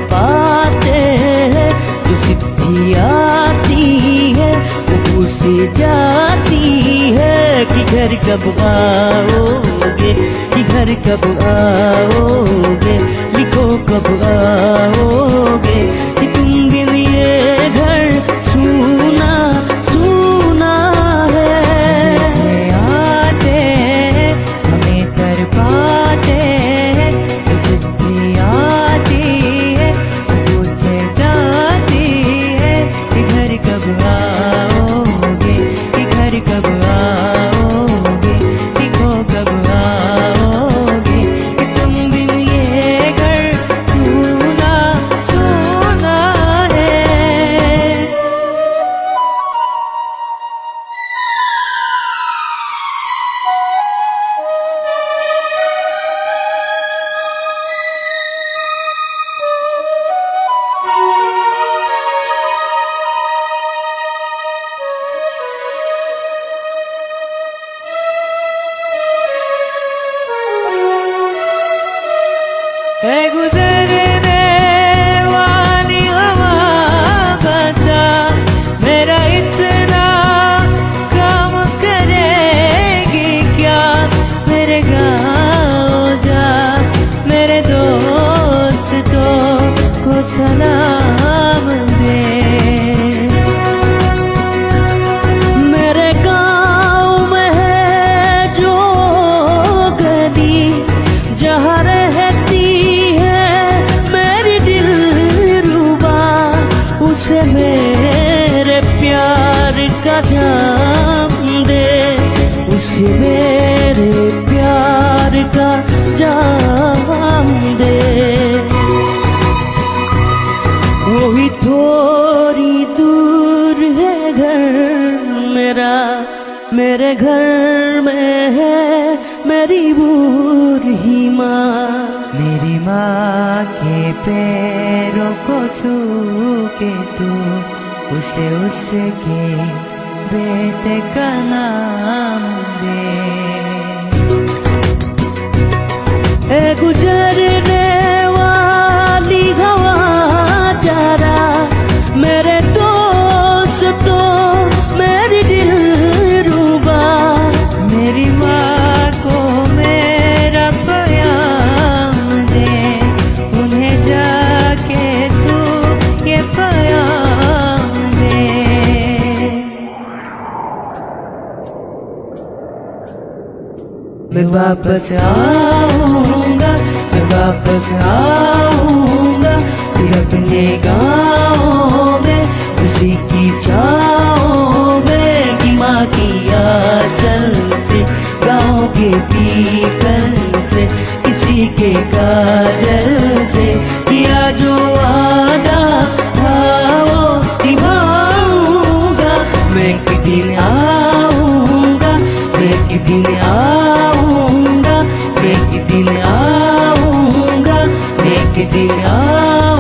पाते हैं जो सिद्धि आती है वो पूछे जाती है कि घर कब आओगे, कि घर कब आओगे, लिखो कब आओगे, कि तुम बिन ये घर सूना सूना है। से आते हमें तर पाते जो सिद्धि आती कब आओगे, कि घर कब आओगे, लिखो कब आओगे, कि तुम बिन ये घर सूना सूना है। गुजरने वाली हवा बता मेरा इतना काम करेगी क्या, मेरे गाँव जा मेरे दोस्तों को सलाम दे। मेरे गाँव में है जो गली जहाँ उसे मेरे प्यार का जाम दे, उसे मेरे प्यार का जाम दे। वही थोड़ी दूर है घर मेरा, मेरे घर में है मेरी बूढ़ी माँ। मेरी माँ के पैरों को छू के तू उसे उसके बेटे का नाम दे। ए गुजरने वाली हवा जरा मेरे दोस्तों मेरी दिलरुबा, मेरी माँ को मेरा प्याम दे, उन्हें जाके तू ये प्याम दे। मैं वापस आऊंगा, मैं वापस आऊंगा, फिर अपने गाँव में उसी की छाँव में, कि माँ की आंचल से गाँव के पीपल से किसी के काजल से किया जो वादा था वो निभाऊंगा। मैं एक दिन आऊंगा, मैं एक दिन आऊंगा, मैं एक दिन आऊंगा, मैं एक दिन आऊंगा।